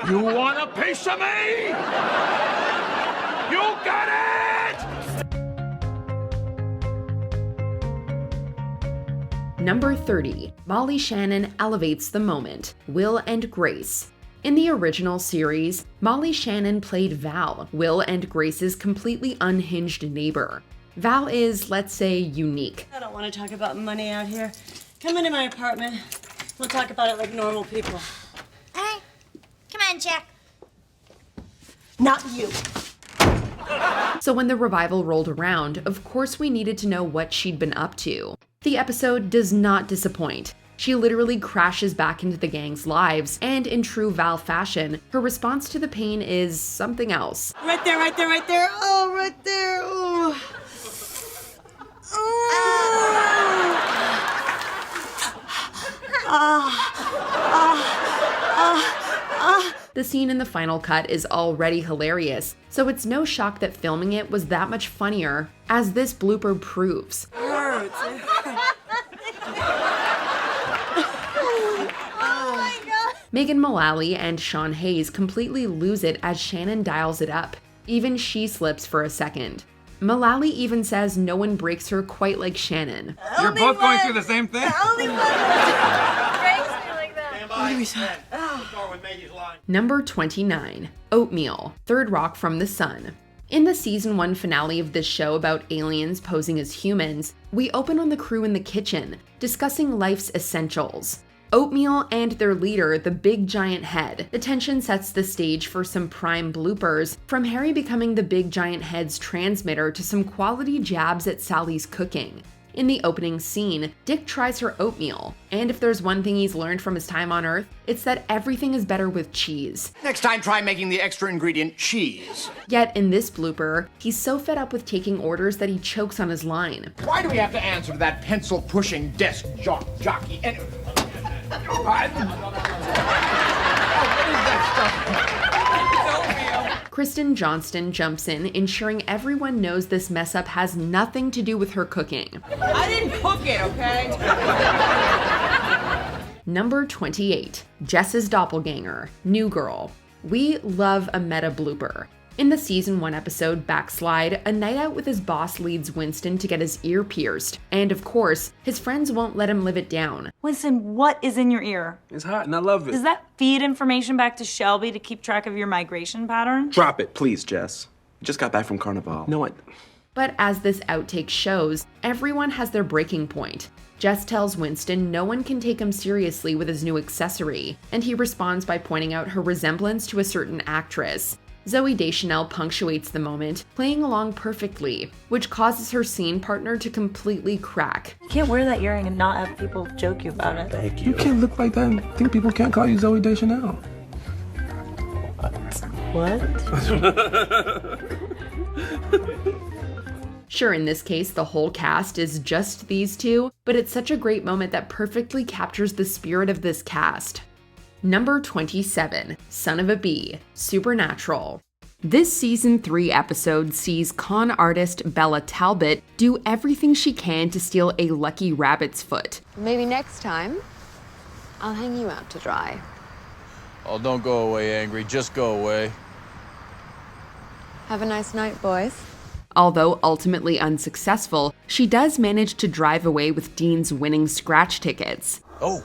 You want a piece of me? You got it! Number 30. Molly Shannon elevates the moment. Will and Grace. In the original series, Molly Shannon played Val, Will and Grace's completely unhinged neighbor. Val is, let's say, unique. I don't want to talk about money out here. Come into my apartment. We'll talk about it like normal people. Hey, come on, Jack. Not you. So when the revival rolled around, of course we needed to know what she'd been up to. The episode does not disappoint. She literally crashes back into the gang's lives, and in true Val fashion, her response to the pain is something else. Right there, right there, right there. Oh, right there. Oh. The scene in the final cut is already hilarious, so it's no shock that filming it was that much funnier, as this blooper proves. Hurts. Megan Mullally and Sean Hayes completely lose it as Shannon dials it up. Even she slips for a second. Mullally even says no one breaks her quite like Shannon. You're both going through the same thing? Only one breaks me like that. Number 29. Oatmeal, Third Rock from the Sun. In the season 1 finale of this show about aliens posing as humans, we open on the crew in the kitchen, discussing life's essentials. Oatmeal and their leader, the big giant head. The tension sets the stage for some prime bloopers, from Harry becoming the big giant head's transmitter to some quality jabs at Sally's cooking. In the opening scene, Dick tries her oatmeal, and if there's one thing he's learned from his time on Earth, it's that everything is better with cheese. Next time, try making the extra ingredient cheese. Yet in this blooper, he's so fed up with taking orders that he chokes on his line. Why do we have to answer to that pencil-pushing desk jockey? And what is that stuff? Kristen Johnston jumps in, ensuring everyone knows this mess up has nothing to do with her cooking. I didn't cook it, okay? Number 28. Jess's doppelganger, New Girl. We love a meta blooper. In the season 1 episode Backslide, a night out with his boss leads Winston to get his ear pierced, and of course, his friends won't let him live it down. Winston, what is in your ear? It's hot and I love it. Does that feed information back to Shelby to keep track of your migration pattern? Drop it, please, Jess. I just got back from Carnival. No, I... But as this outtake shows, everyone has their breaking point. Jess tells Winston no one can take him seriously with his new accessory, and he responds by pointing out her resemblance to a certain actress. Zooey Deschanel punctuates the moment, playing along perfectly, which causes her scene partner to completely crack. You can't wear that earring and not have people joke you about it. Thank you. You can't look like that and think people can't call you Zooey Deschanel. What? Sure, in this case, the whole cast is just these two, but it's such a great moment that perfectly captures the spirit of this cast. Number 27, Son of a Bee, Supernatural. This season 3 episode sees con artist Bella Talbot do everything she can to steal a lucky rabbit's foot. Maybe next time, I'll hang you out to dry. Oh, don't go away, Angry. Just go away. Have a nice night, boys. Although ultimately unsuccessful, she does manage to drive away with Dean's winning scratch tickets. Oh.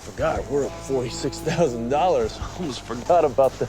Forgot, we're up $46,000. Almost forgot about the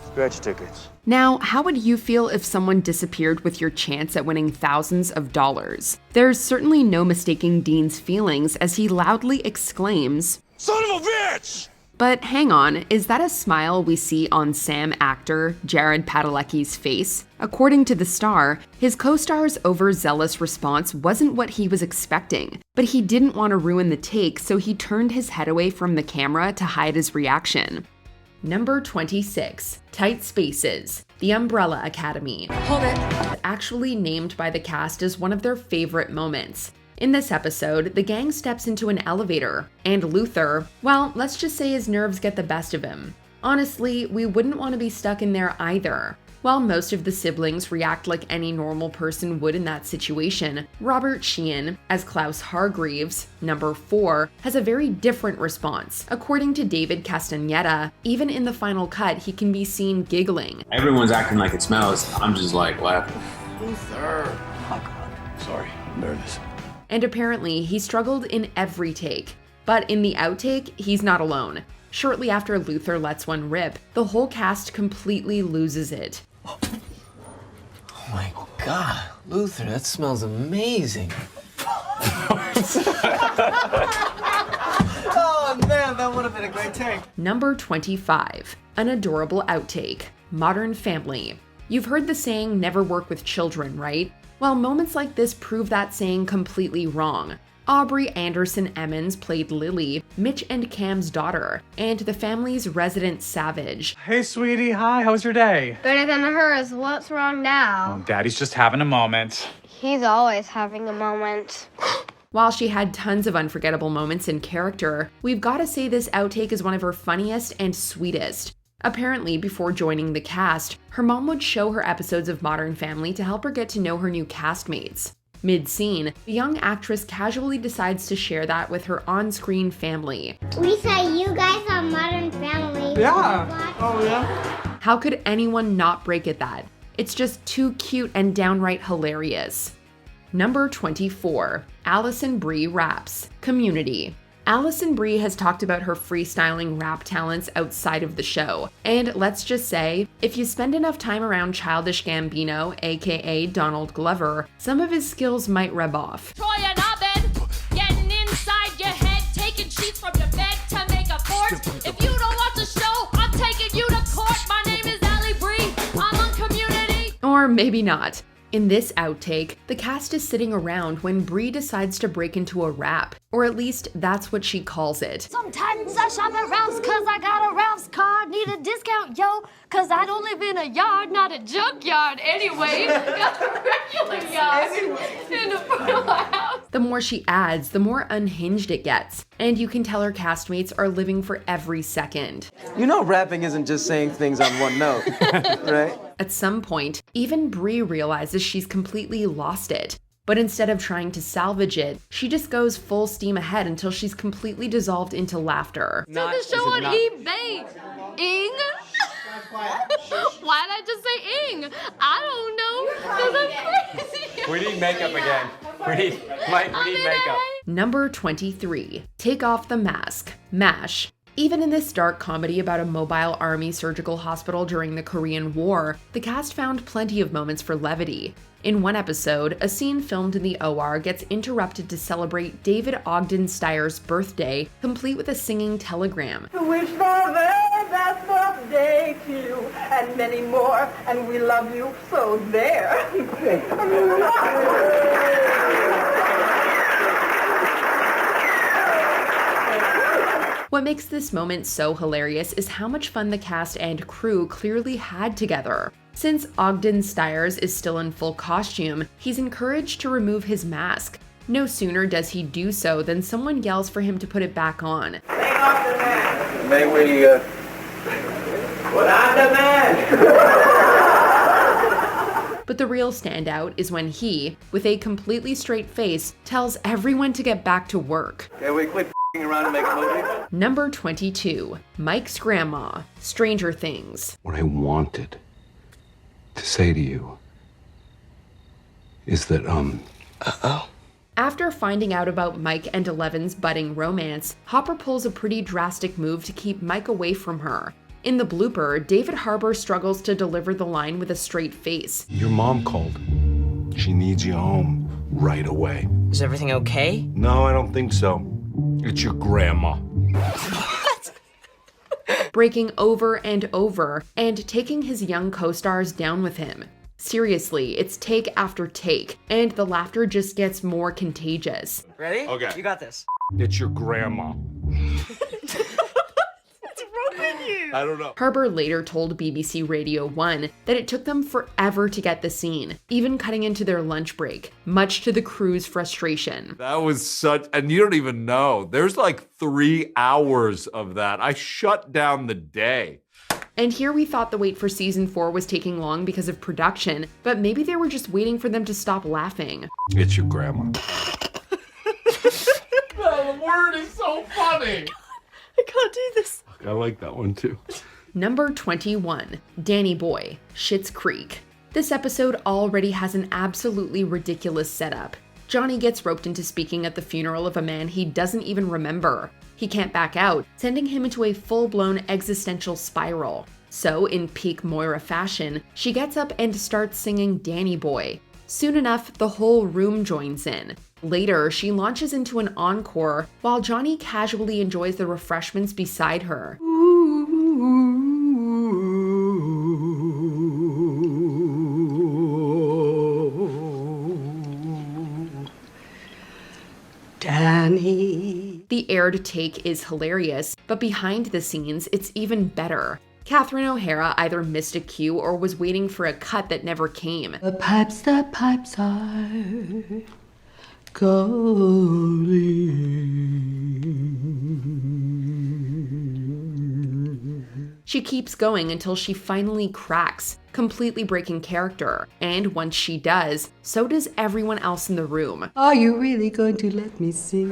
scratch tickets. Now, how would you feel if someone disappeared with your chance at winning thousands of dollars? There's certainly no mistaking Dean's feelings as he loudly exclaims, "Son of a bitch!" But hang on, is that a smile we see on Sam actor Jared Padalecki's face? According to The Star, his co-star's overzealous response wasn't what he was expecting, but he didn't want to ruin the take, so he turned his head away from the camera to hide his reaction. Number 26, Tight Spaces, The Umbrella Academy. Hold it. Actually named by the cast as one of their favorite moments. In this episode, the gang steps into an elevator, and Luther, well, let's just say his nerves get the best of him. Honestly, we wouldn't want to be stuck in there either. While most of the siblings react like any normal person would in that situation, Robert Sheehan, as Klaus Hargreaves, number 4, has a very different response. According to David Castaneda, even in the final cut, he can be seen giggling. Everyone's acting like it smells. I'm just like laughing. Luther. Oh, God. Sorry, I'm nervous. And apparently, he struggled in every take. But in the outtake, he's not alone. Shortly after Luther lets one rip, the whole cast completely loses it. Oh my God, Luther, that smells amazing. Oh man, that would have been a great take. Number 25, an adorable outtake, Modern Family. You've heard the saying, never work with children, right? Well, moments like this prove that saying completely wrong. Aubrey Anderson Emmons played Lily, Mitch and Cam's daughter, and the family's resident savage. Hey, sweetie. Hi, how was your day? Better than hers. What's wrong now? Oh, Daddy's just having a moment. He's always having a moment. While she had tons of unforgettable moments in character, we've got to say this outtake is one of her funniest and sweetest. Apparently, before joining the cast, her mom would show her episodes of Modern Family to help her get to know her new castmates. Mid-scene, the young actress casually decides to share that with her on-screen family. We saw you guys on Modern Family. Yeah. Oh, yeah? How could anyone not break at that? It's just too cute and downright hilarious. Number 24, Alison Brie raps, Community. Alison Brie has talked about her freestyling rap talents outside of the show, and let's just say, if you spend enough time around Childish Gambino, aka Donald Glover, some of his skills might rub off. Troy and Abed, getting inside your head, taking sheets from your bed to make a fort. If you don't watch the show, I'm taking you to court. My name is Allie Brie, I'm on Community. Or maybe not. In this outtake, the cast is sitting around when Brie decides to break into a rap, or at least that's what she calls it. Sometimes I shop at Ralph's cause I got a Ralph's card. Need a discount, yo, cause I don't live in a yard, not a junkyard anyway. Got a regular yard in the front of my house. The more she adds, the more unhinged it gets, and you can tell her castmates are living for every second. You know rapping isn't just saying things on one note, right? At some point, even Brie realizes she's completely lost it. But instead of trying to salvage it, she just goes full steam ahead until she's completally dissolved into laughter. To the show on eBay. Ing? Why'd I just say ing? I don't know, cause I'm crazy. We need makeup again. We need makeup. Number 23, Take Off the Mask, MASH. Even in this dark comedy about a mobile army surgical hospital during the Korean War, the cast found plenty of moments for levity. In one episode, a scene filmed in the OR gets interrupted to celebrate David Ogden Steyer's birthday, complete with a singing telegram. Wish for a very best birthday to you, and many more, and we love you, so there. What makes this moment so hilarious is how much fun the cast and crew clearly had together. Since Ogden Stiers is still in full costume, he's encouraged to remove his mask. No sooner does he do so than someone yells for him to put it back on. Take off the mask. May we, Put on the mask. But the real standout is when he, with a completely straight face, tells everyone to get back to work. Can we quit around and make a movie? Number 22, Mike's grandma, Stranger Things. What I wanted to say to you is that, After finding out about Mike and Eleven's budding romance, Hopper pulls a pretty drastic move to keep Mike away from her. In the blooper, David Harbour struggles to deliver the line with a straight face. Your mom called. She needs you home right away. Is everything okay? No, I don't think so. It's your grandma. Breaking over and over and taking his young co-stars down with him. Seriously, it's take after take, and the laughter just gets more contagious. Ready? Okay. You got this. It's your grandma. I don't know. Harbour later told BBC Radio 1 that it took them forever to get the scene, even cutting into their lunch break, much to the crew's frustration. That was such, and you don't even know. There's like 3 hours of that. I shut down the day. And here we thought the wait for season 4 was taking long because of production, but maybe they were just waiting for them to stop laughing. It's your grandma. The word is so funny. I can't do this. I like that one too. Number 21, Danny Boy, Schitt's Creek. This episode already has an absolutely ridiculous setup. Johnny gets roped into speaking at the funeral of a man he doesn't even remember. He can't back out, sending him into a full-blown existential spiral. So, in peak Moira fashion, she gets up and starts singing Danny Boy. Soon enough, the whole room joins in. Later, she launches into an encore while Johnny casually enjoys the refreshments beside her. Danny. The aired take is hilarious, but behind the scenes, it's even better. Catherine O'Hara either missed a cue or was waiting for a cut that never came. The pipes are calling. She keeps going until she finally cracks, completely breaking character. And once she does, so does everyone else in the room. Are you really going to let me sing?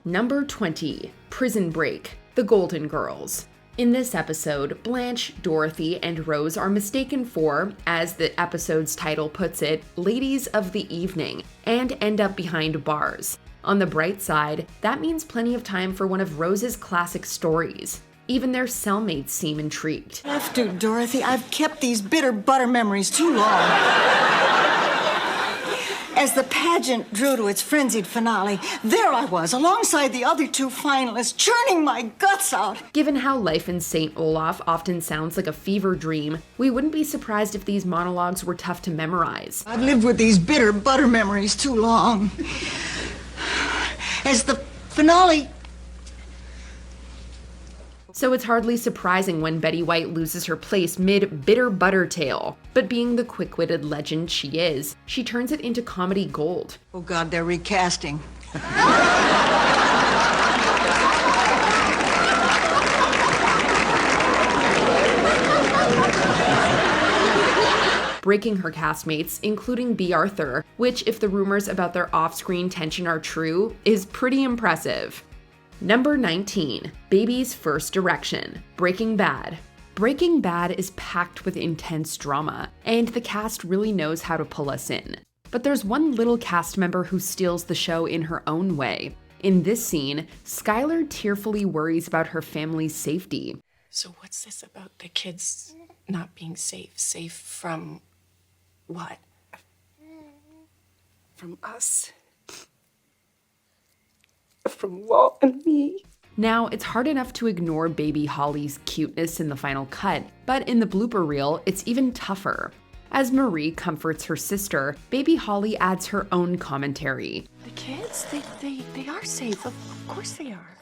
Number 20, Prison Break, The Golden Girls. In this episode, Blanche, Dorothy, and Rose are mistaken for, as the episode's title puts it, ladies of the evening, and end up behind bars. On the bright side, that means plenty of time for one of Rose's classic stories. Even their cellmates seem intrigued. Have to, Dorothy. I've kept these bitter butter memories too long. As the pageant drew to its frenzied finale, there I was, alongside the other two finalists, churning my guts out. Given how life in St. Olaf often sounds like a fever dream, we wouldn't be surprised if these monologues were tough to memorize. I've lived with these bitter butter memories too long. As the finale... So it's hardly surprising when Betty White loses her place mid-bitter butter tale. But being the quick-witted legend she is, she turns it into comedy gold. Oh God, they're recasting. Breaking her castmates, including B. Arthur, which, if the rumors about their off-screen tension are true, is pretty impressive. Number 19, Baby's First Erection, Breaking Bad. Breaking Bad is packed with intense drama, and the cast really knows how to pull us in. But there's one little cast member who steals the show in her own way. In this scene, Skylar tearfully worries about her family's safety. So what's this about the kids not being safe? Safe from what? From us? From Walt and me. Now, it's hard enough to ignore baby Holly's cuteness in the final cut, but in the blooper reel, it's even tougher. As Marie comforts her sister, baby Holly adds her own commentary. The kids, they are safe. Of course they are.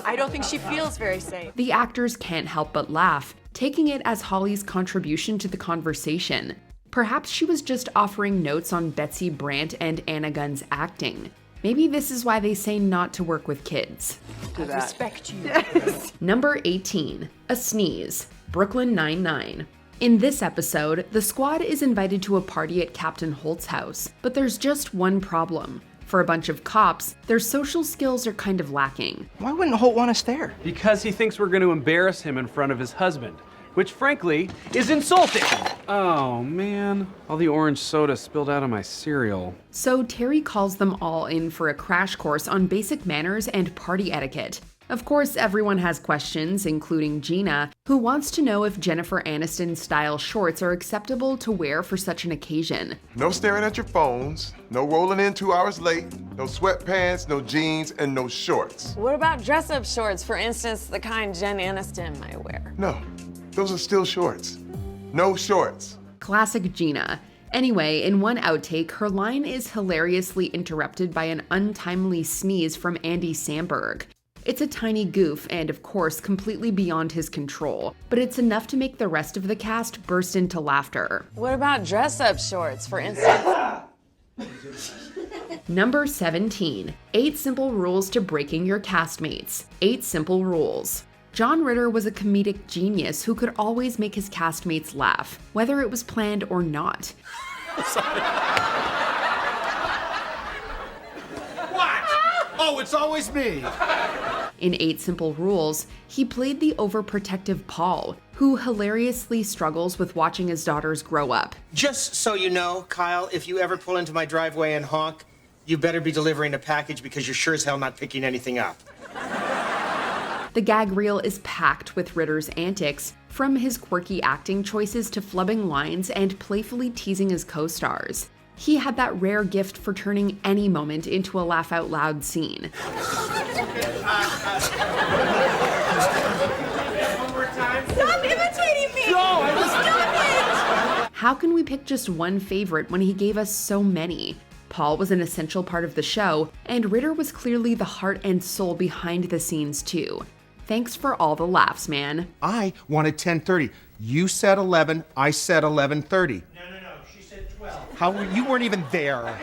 I don't think she feels very safe. The actors can't help but laugh, taking it as Holly's contribution to the conversation. Perhaps she was just offering notes on Betsy Brandt and Anna Gunn's acting. Maybe this is why they say not to work with kids. I respect you. Number 18, A Sneeze, Brooklyn Nine-Nine. In this episode, the squad is invited to a party at Captain Holt's house, but there's just one problem. For a bunch of cops, their social skills are kind of lacking. Why wouldn't Holt want us there? Because he thinks we're going to embarrass him in front of his husband, which frankly is insulting. Oh man, all the orange soda spilled out of my cereal. So Terry calls them all in for a crash course on basic manners and party etiquette. Of course, everyone has questions, including Gina, who wants to know if Jennifer Aniston-style shorts are acceptable to wear for such an occasion. No staring at your phones, no rolling in 2 hours late, no sweatpants, no jeans, and no shorts. What about dress-up shorts, for instance, the kind Jen Aniston might wear? No, those are still shorts. No shorts. Classic Gina. Anyway, in one outtake, her line is hilariously interrupted by an untimely sneeze from Andy Samberg. It's a tiny goof and, of course, completely beyond his control, but it's enough to make the rest of the cast burst into laughter. What about dress-up shorts, for instance? Number 17. 8 simple rules to breaking your castmates. 8 simple rules. John Ritter was a comedic genius who could always make his castmates laugh, whether it was planned or not. What? Oh, it's always me. In 8 Simple Rules, he played the overprotective Paul, who hilariously struggles with watching his daughters grow up. Just so you know, Kyle, if you ever pull into my driveway and honk, you better be delivering a package because you're sure as hell not picking anything up. The gag reel is packed with Ritter's antics, from his quirky acting choices to flubbing lines and playfully teasing his co-stars. He had that rare gift for turning any moment into a laugh-out-loud scene. Stop imitating me! Stop it! How can we pick just one favorite when he gave us so many? Paul was an essential part of the show, and Ritter was clearly the heart and soul behind the scenes too. Thanks for all the laughs, man. I wanted 10:30. You said 11, I said 11:30. No, she said 12. You weren't even there.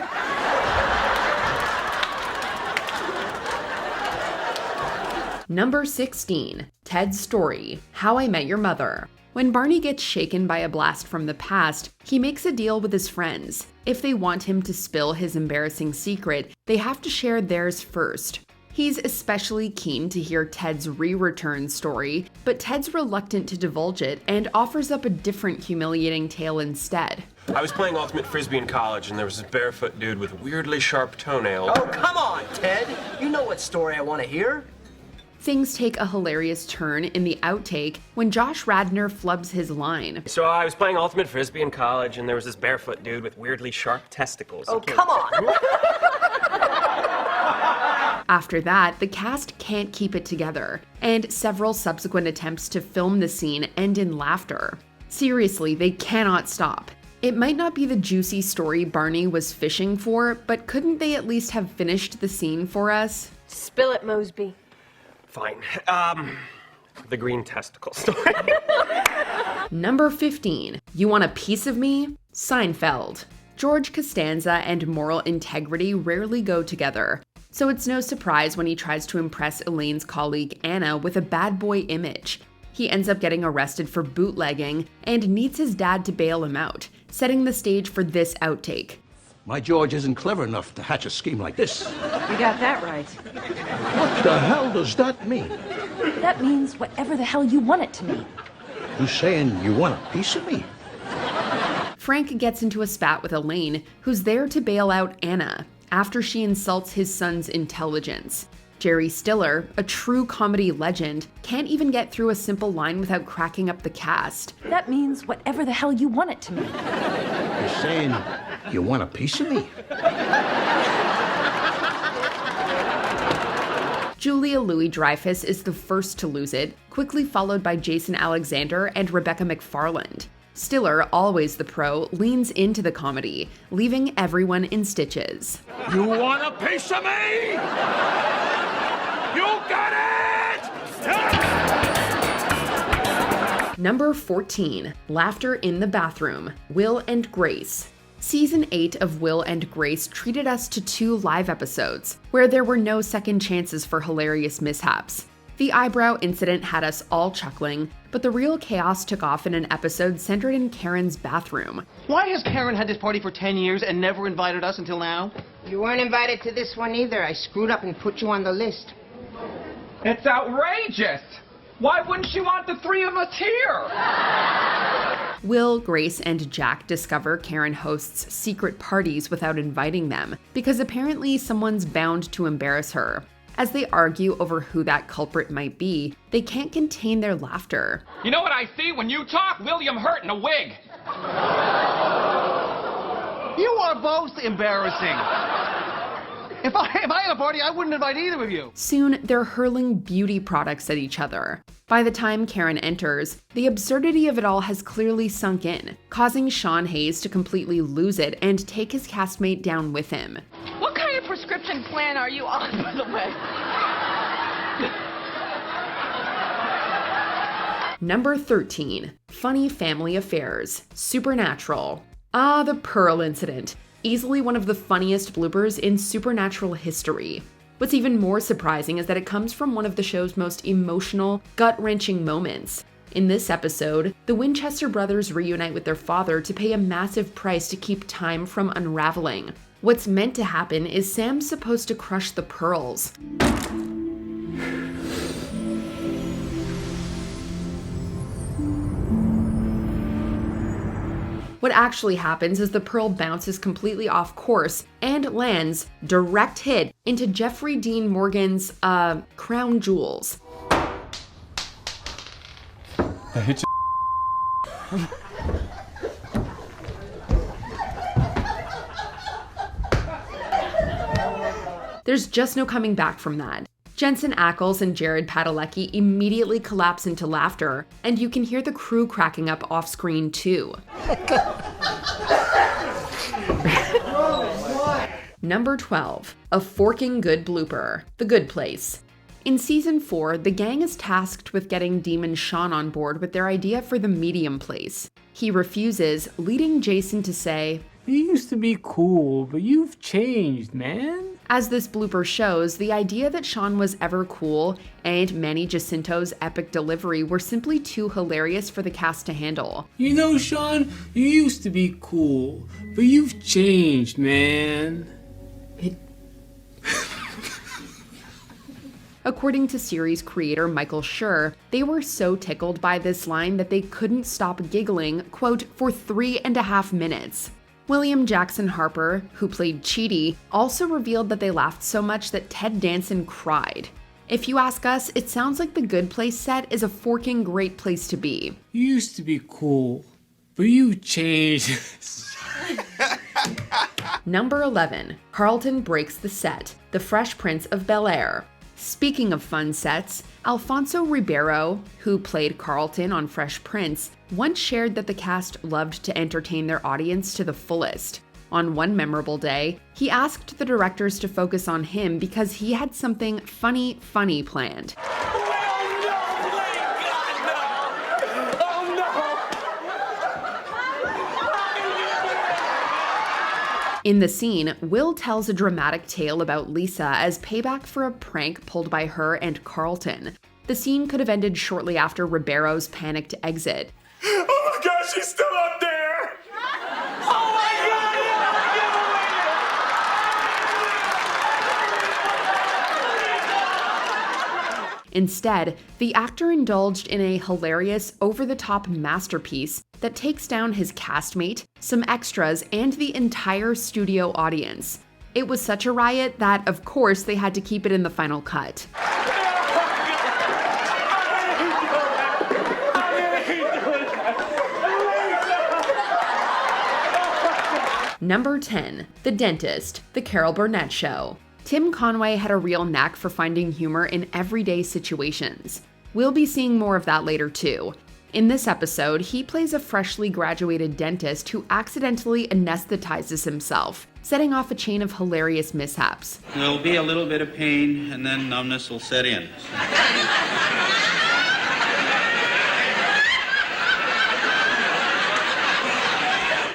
Number 16. Ted's Story, How I Met Your Mother. When Barney gets shaken by a blast from the past, he makes a deal with his friends. If they want him to spill his embarrassing secret, they have to share theirs first. He's especially keen to hear Ted's re-return story, but Ted's reluctant to divulge it and offers up a different humiliating tale instead. I was playing ultimate frisbee in college, and there was this barefoot dude with weirdly sharp toenails. Oh, come on, Ted. You know what story I want to hear. Things take a hilarious turn in the outtake when Josh Radnor flubs his line. So I was playing ultimate frisbee in college, and there was this barefoot dude with weirdly sharp testicles. Oh, come on. After that, the cast can't keep it together, and several subsequent attempts to film the scene end in laughter. Seriously, they cannot stop. It might not be the juicy story Barney was fishing for, but couldn't they at least have finished the scene for us? Spill it, Mosby. Fine. The green testicle story. Number 15. You Want a Piece of Me? Seinfeld. George Costanza and moral integrity rarely go together, so it's no surprise when he tries to impress Elaine's colleague Anna with a bad boy image. He ends up getting arrested for bootlegging and needs his dad to bail him out, setting the stage for this outtake. My George isn't clever enough to hatch a scheme like this. You got that right. What the hell does that mean? That means whatever the hell you want it to mean. You saying you want a piece of me? Frank gets into a spat with Elaine, who's there to bail out Anna, after she insults his son's intelligence. Jerry Stiller, a true comedy legend, can't even get through a simple line without cracking up the cast. That means whatever the hell you want it to mean. You're saying you want a piece of me? Julia Louis-Dreyfus is the first to lose it, quickly followed by Jason Alexander and Rebecca McFarland. Stiller, always the pro, leans into the comedy, leaving everyone in stitches. You want a piece of me? You got it! Number 14. Laughter in the Bathroom, Will and Grace. Season 8 of Will and Grace treated us to 2 live episodes, where there were no second chances for hilarious mishaps. The eyebrow incident had us all chuckling, but the real chaos took off in an episode centered in Karen's bathroom. Why has Karen had this party for 10 years and never invited us until now? You weren't invited to this one either. I screwed up and put you on the list. It's outrageous! Why wouldn't she want the 3 of us here? Will, Grace, and Jack discover Karen hosts secret parties without inviting them, because apparently someone's bound to embarrass her. As they argue over who that culprit might be, they can't contain their laughter. You know what I see when you talk? William Hurt in a wig. You are both embarrassing. If I had a party, I wouldn't invite either of you. Soon, they're hurling beauty products at each other. By the time Karen enters, the absurdity of it all has clearly sunk in, causing Sean Hayes to completely lose it and take his castmate down with him. What kind of prescription plan are you on, by the way? Number 13. Funny Family Affairs, Supernatural. Ah, the Pearl incident. easily one of the funniest bloopers in supernatural history. What's even more surprising is that it comes from one of the show's most emotional, gut-wrenching moments. In this episode, the Winchester brothers reunite with their father to pay a massive price to keep time from unraveling. What's meant to happen is Sam's supposed to crush the pearls. What actually happens is the pearl bounces completely off course and lands, direct hit, into Jeffrey Dean Morgan's, crown jewels. I hit you. There's just no coming back from that. Jensen Ackles and Jared Padalecki immediately collapse into laughter, and you can hear the crew cracking up off-screen too. Number 12, a forking good blooper, The Good Place. In season 4, the gang is tasked with getting Demon Sean on board with their idea for the medium place. He refuses, leading Jason to say, "You used to be cool, but you've changed, man." As this blooper shows, the idea that Sean was ever cool and Manny Jacinto's epic delivery were simply too hilarious for the cast to handle. "You know, Sean, you used to be cool, but you've changed, man." According to series creator Michael Schur, they were so tickled by this line that they couldn't stop giggling, quote, for 3.5 minutes. William Jackson Harper, who played Chidi, also revealed that they laughed so much that Ted Danson cried. If you ask us, it sounds like the Good Place set is a forking great place to be. "You used to be cool, but you changed." Number 11, Carlton breaks the set, The Fresh Prince of Bel-Air. Speaking of fun sets, Alfonso Ribeiro, who played Carlton on Fresh Prince, once shared that the cast loved to entertain their audience to the fullest. On one memorable day, he asked the directors to focus on him because he had something funny planned. In the scene, Will tells a dramatic tale about Lisa as payback for a prank pulled by her and Carlton. The scene could have ended shortly after Ribeiro's panicked exit. Oh my gosh, she's still up there! Oh my God! Instead, the actor indulged in a hilarious, over-the-top masterpiece that takes down his castmate, some extras, and the entire studio audience. It was such a riot that, of course, they had to keep it in the final cut. Number 10, The Dentist, The Carol Burnett Show. Tim Conway had a real knack for finding humor in everyday situations. We'll be seeing more of that later too. In this episode, he plays a freshly graduated dentist who accidentally anesthetizes himself, setting off a chain of hilarious mishaps. There'll be a little bit of pain, and then numbness will set in.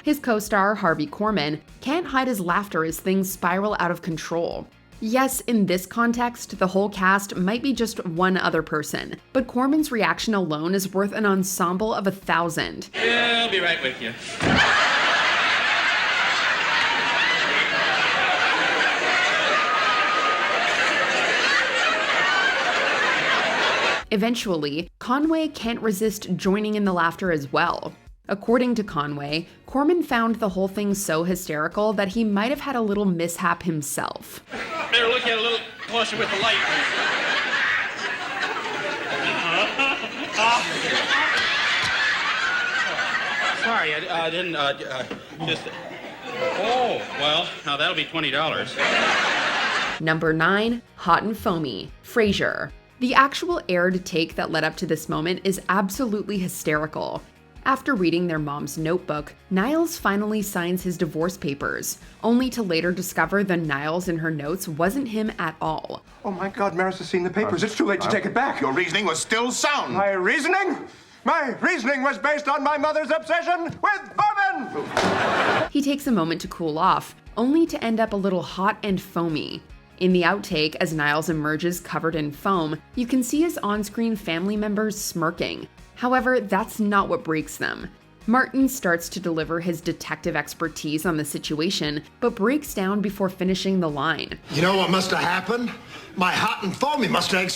His co-star, Harvey Korman, can't hide his laughter as things spiral out of control. Yes, in this context, the whole cast might be just one other person, but Corman's reaction alone is worth an ensemble of 1,000. Yeah, I'll be right with you. Eventually, Conway can't resist joining in the laughter as well. According to Conway, Corman found the whole thing so hysterical that he might have had a little mishap himself. Better look at it a little closer with the light. Sorry, I didn't, just... Oh, well, now that'll be $20. Number 9, Hot and Foamy, Frasier. The actual aired take that led up to this moment is absolutely hysterical. After reading their mom's notebook, Niles finally signs his divorce papers, only to later discover the Niles in her notes wasn't him at all. Oh my God, Maris has seen the papers. It's too late to take it back. Your reasoning was still sound. My reasoning? My reasoning was based on my mother's obsession with bourbon! He takes a moment to cool off, only to end up a little hot and foamy. In the outtake, as Niles emerges covered in foam, you can see his on-screen family members smirking. However, that's not what breaks them. Martin starts to deliver his detective expertise on the situation, but breaks down before finishing the line. You know what must have happened? My hot and foamy must have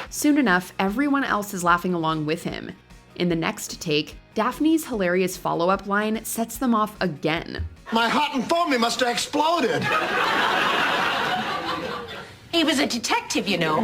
Soon enough, everyone else is laughing along with him. In the next take, Daphne's hilarious follow-up line sets them off again. My hot and foamy must have exploded. He was a detective, you know.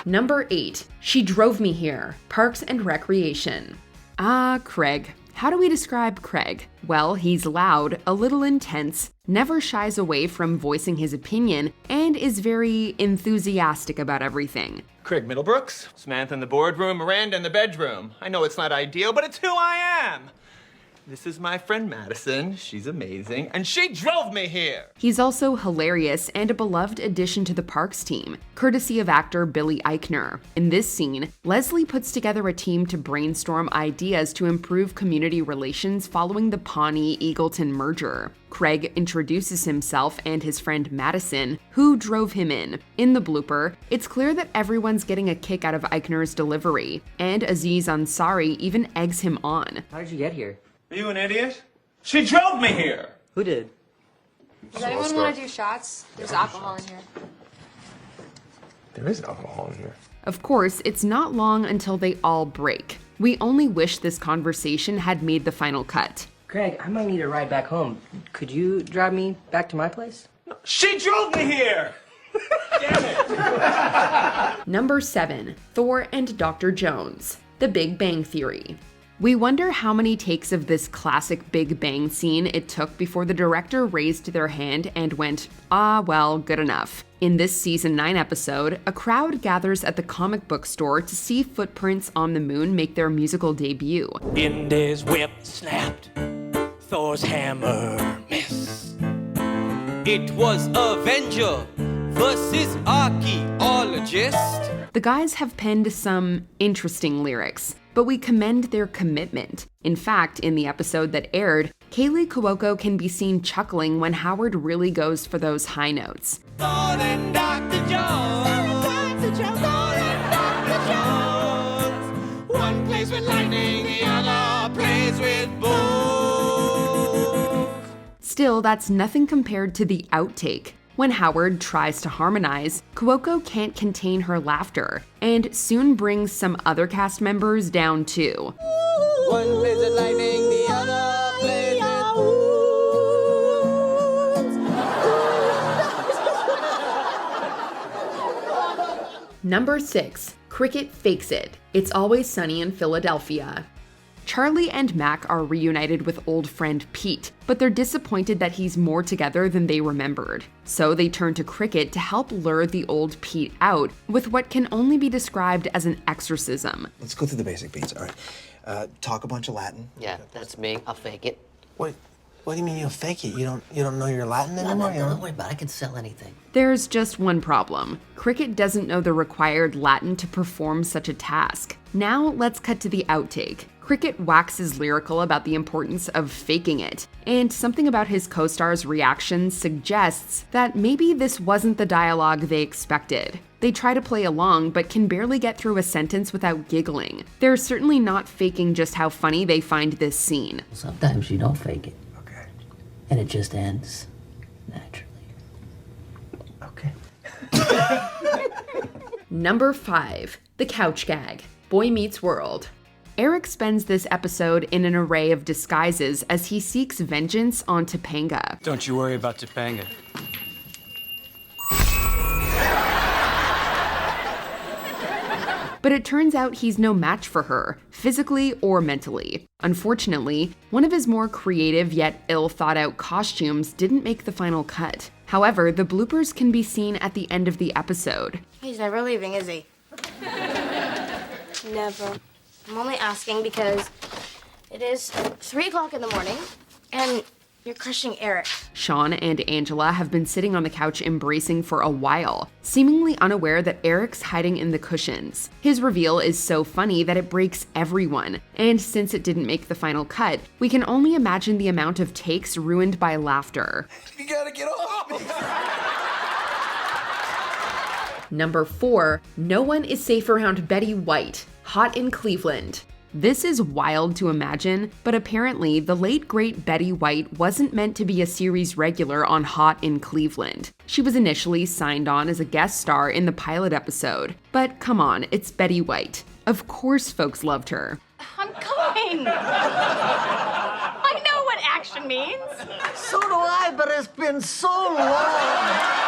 Number 8. She Drove Me Here, Parks and Recreation. Ah, Craig. How do we describe Craig? Well, he's loud, a little intense, never shies away from voicing his opinion, and is very enthusiastic about everything. Craig Middlebrooks, Samantha in the boardroom, Miranda in the bedroom. I know it's not ideal, but it's who I am. This is my friend Madison. She's amazing, and she drove me here. He's also hilarious and a beloved addition to the Parks team, courtesy of actor Billy Eichner. In this scene, Leslie puts together a team to brainstorm ideas to improve community relations following the Pawnee-Eagleton merger. Craig introduces himself and his friend Madison, who drove him in. In the blooper, it's clear that everyone's getting a kick out of Eichner's delivery, and Aziz Ansari even eggs him on. How did you get here? Are you an idiot? She drove me here. Who did? Does anyone want to do shots? There's alcohol in here. There is alcohol in here. Of course, it's not long until they all break. We only wish this conversation had made the final cut. Craig, I might need a ride back home. Could you drive me back to my place? She drove me here! Damn it! Number 7. Thor and Dr. Jones, The Big Bang Theory. We wonder how many takes of this classic Big Bang scene it took before the director raised their hand and went, ah, well, good enough. In this season 9 episode, a crowd gathers at the comic book store to see Footprints on the Moon make their musical debut. Indy's whip snapped, Thor's hammer missed. It was Avenger versus Archaeologist. The guys have penned some interesting lyrics, but we commend their commitment. In fact, in the episode that aired, Kaylee Cuoco can be seen chuckling when Howard really goes for those high notes. Thor and Dr. Jones, Thor and Dr. Jones. One plays with lightning, the other plays with both. Still, that's nothing compared to the outtake. When Howard tries to harmonize, Cuoco can't contain her laughter, and soon brings some other cast members down too. One plays with lightning, the other plays with Number 6. Cricket Fakes It. It's Always Sunny in Philadelphia. Charlie and Mac are reunited with old friend Pete, but they're disappointed that he's more together than they remembered. So they turn to Cricket to help lure the old Pete out with what can only be described as an exorcism. Let's go through the basic beats, all right. Talk a bunch of Latin. Yeah, that's me. I'll fake it. What do you mean you'll fake it? You don't know your Latin anymore? No, don't worry about it. I can sell anything. There's just one problem. Cricket doesn't know the required Latin to perform such a task. Now let's cut to the outtake. Cricket waxes lyrical about the importance of faking it, and something about his co-star's reaction suggests that maybe this wasn't the dialogue they expected. They try to play along, but can barely get through a sentence without giggling. They're certainly not faking just how funny they find this scene. Sometimes you don't fake it. Okay. And it just ends naturally. Okay. Number 5. The Couch Gag, Boy Meets World. Eric spends this episode in an array of disguises as he seeks vengeance on Topanga. Don't you worry about Topanga. But it turns out he's no match for her, physically or mentally. Unfortunately, one of his more creative yet ill-thought-out costumes didn't make the final cut. However, the bloopers can be seen at the end of the episode. He's never leaving, is he? Never. I'm only asking because it is 3 o'clock in the morning, and You're crushing Eric. Sean and Angela have been sitting on the couch embracing for a while, seemingly unaware that Eric's hiding in the cushions. His reveal is so funny that it breaks everyone, and since it didn't make the final cut, we can only imagine the amount of takes ruined by laughter. You gotta get off me. Number 4, no one is safe around Betty White, hot in Cleveland. This is wild to imagine, but apparently the late great Betty White wasn't meant to be a series regular on Hot in Cleveland. She was initially signed on as a guest star in the pilot episode. But come on, it's Betty White. Of course folks loved her. I'm coming. I know what action means. So do I, but it's been so long.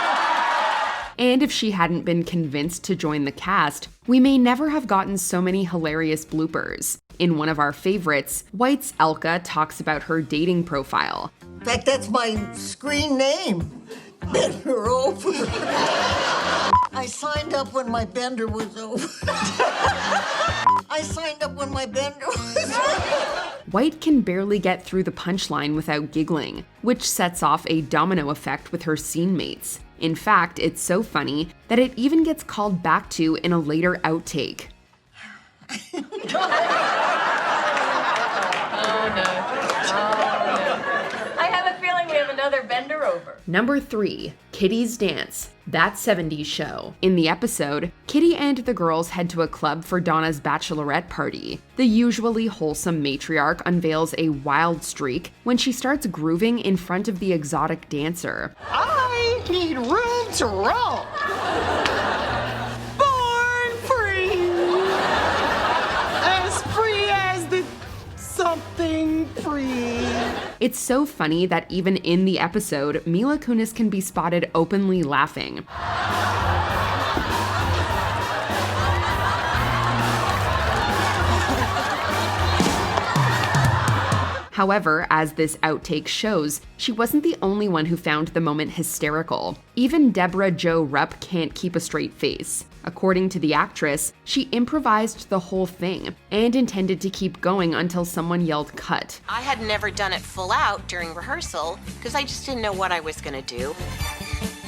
And if she hadn't been convinced to join the cast, we may never have gotten so many hilarious bloopers. In one of our favorites, White's Elka talks about her dating profile. In fact, that's my screen name. Bender over. I signed up when my bender was over. I signed up when my bender was over. White can barely get through the punchline without giggling, which sets off a domino effect with her scene mates. In fact, it's so funny that it even gets called back to in a later outtake. I have a feeling we have another bender over. Number 3, Kitty's Dance, That 70s Show. In the episode, Kitty and the girls head to a club for Donna's bachelorette party. The usually wholesome matriarch unveils a wild streak when she starts grooving in front of the exotic dancer. I need room to roam. Born free as the something free. It's so funny that even in the episode, Mila Kunis can be spotted openly laughing. However, as this outtake shows, she wasn't the only one who found the moment hysterical. Even Deborah Jo Rupp can't keep a straight face. According to the actress, she improvised the whole thing and intended to keep going until someone yelled cut. I had never done it full out during rehearsal because I just didn't know what I was going to do.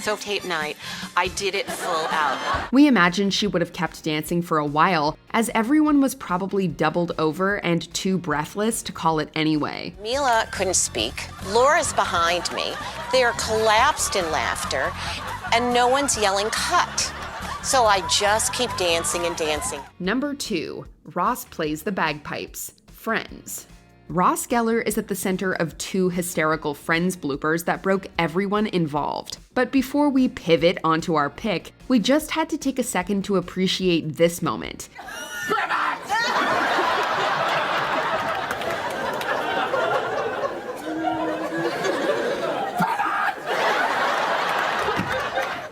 So tape night, I did it full out. We imagine she would have kept dancing for a while, as everyone was probably doubled over and too breathless to call it anyway. Mila couldn't speak. Laura's behind me. They are collapsed in laughter, and no one's yelling cut. So I just keep dancing and dancing. Number 2, Ross plays the bagpipes, Friends. Ross Geller is at the center of 2 hysterical Friends bloopers that broke everyone involved. But before we pivot onto our pick, we just had to take a second to appreciate this moment.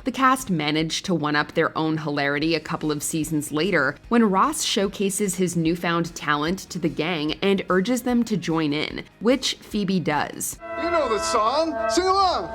The cast managed to one-up their own hilarity a couple of seasons later when Ross showcases his newfound talent to the gang and urges them to join in, which Phoebe does. You know the song. Sing along.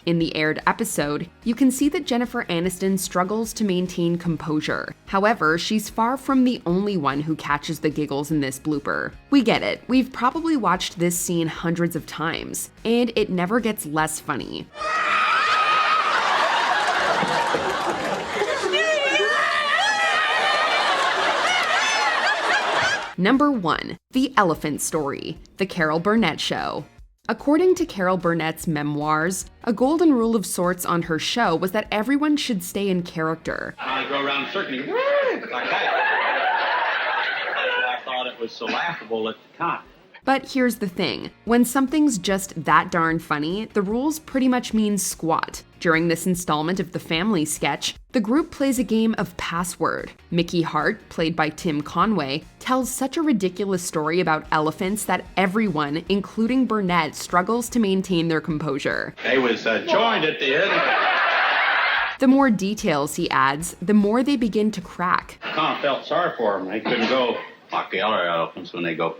In the aired episode, you can see that Jennifer Aniston struggles to maintain composure. However, she's far from the only one who catches the giggles in this blooper. We get it, we've probably watched this scene hundreds of times, and it never gets less funny. Number 1, The Elephant Story, The Carol Burnett Show. According to Carol Burnett's memoirs, a golden rule of sorts on her show was that everyone should stay in character. I go around circling like that. That's why I thought it was so laughable at the time. But here's the thing, when something's just that darn funny, the rules pretty much mean squat. During this installment of the Family sketch, the group plays a game of password. Mickey Hart, played by Tim Conway, tells such a ridiculous story about elephants that everyone, including Burnett, struggles to maintain their composure. They was joined at the end. The more details he adds, the more they begin to crack. I kind of felt sorry for them. They couldn't go like the other elephants when they go.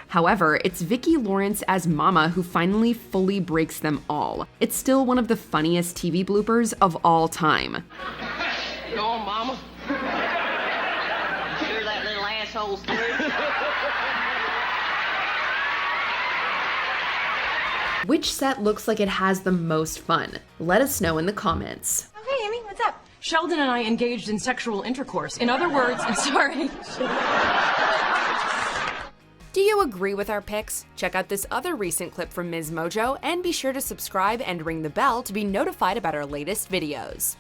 However, it's Vicki Lawrence as Mama who finally fully breaks them all. It's still one of the funniest TV bloopers of all time. Go on, Mama. You sure that little asshole's through? Which set looks like it has the most fun? Let us know in the comments. Okay, Amy, what's up? Sheldon and I engaged in sexual intercourse. In other words, I'm sorry. Do you agree with our picks? Check out this other recent clip from Ms. Mojo and be sure to subscribe and ring the bell to be notified about our latest videos.